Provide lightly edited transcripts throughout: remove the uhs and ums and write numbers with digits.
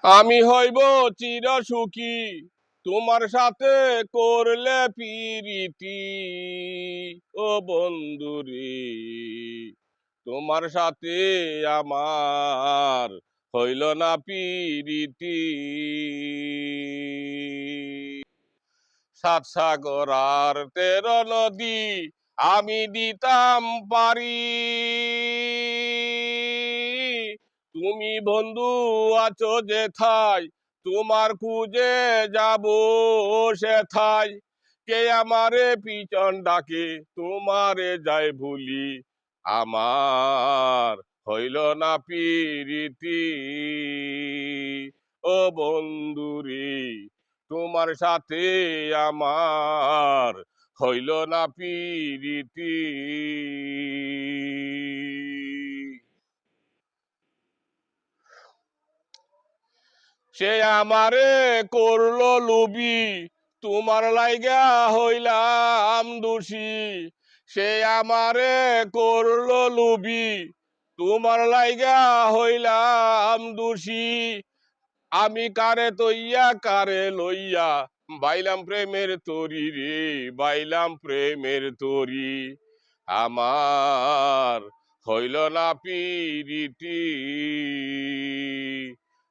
আমি হইব চির সুখী তোমার সাথে করলে পিরিতি ও বন্ধুরে তোমার সাথে আমার হইল না পিরিতি সাত সাগর আর 13 নদী আমি দিতাম পারি তুমি বন্ধু আছো যেথায় তোমার খুঁজে যাব সেথায় কে আমারে পিছন ডাকে তোমারে যায় ভুলি আমার হইল না পিরিতি ও বন্ধুরে তোমার সাথে আমার হইল না পিরিতি সে আমারে করলো লুবি তোমার লাইগা হইলাম দোষী সে আমারে করলো লুবি তোমার লাইগা হইলাম দোষী আমি কারে তৈয়া কারে লইয়া বাইলাম প্রেমের তরি রে বাইলাম প্রেমের তরি আমার হইল না পিরিতি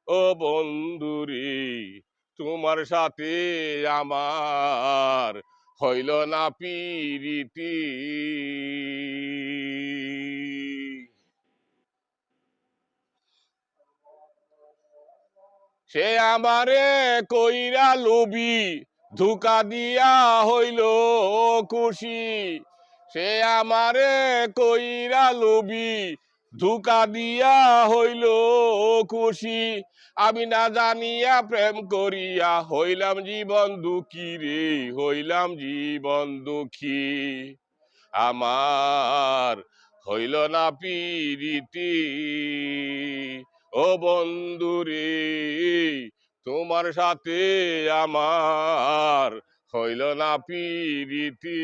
ও বন্ধুরে তোমার সাথে আমার হইল না পিরিতি সে আমারে কইরা লুবি ধোঁকা দিয়া হইল খুশি সে আমারে কইরা লুবি ধোঁকা দিয়া হইল খুশি আমি না জানিয়া প্রেম করিয়া হইলাম জীবন দুঃখী রে হইলাম জীবন দুঃখী আমার হইল না পিরিতি ও বন্ধুরে তোমার সাথে আমার হইল না পিরিতি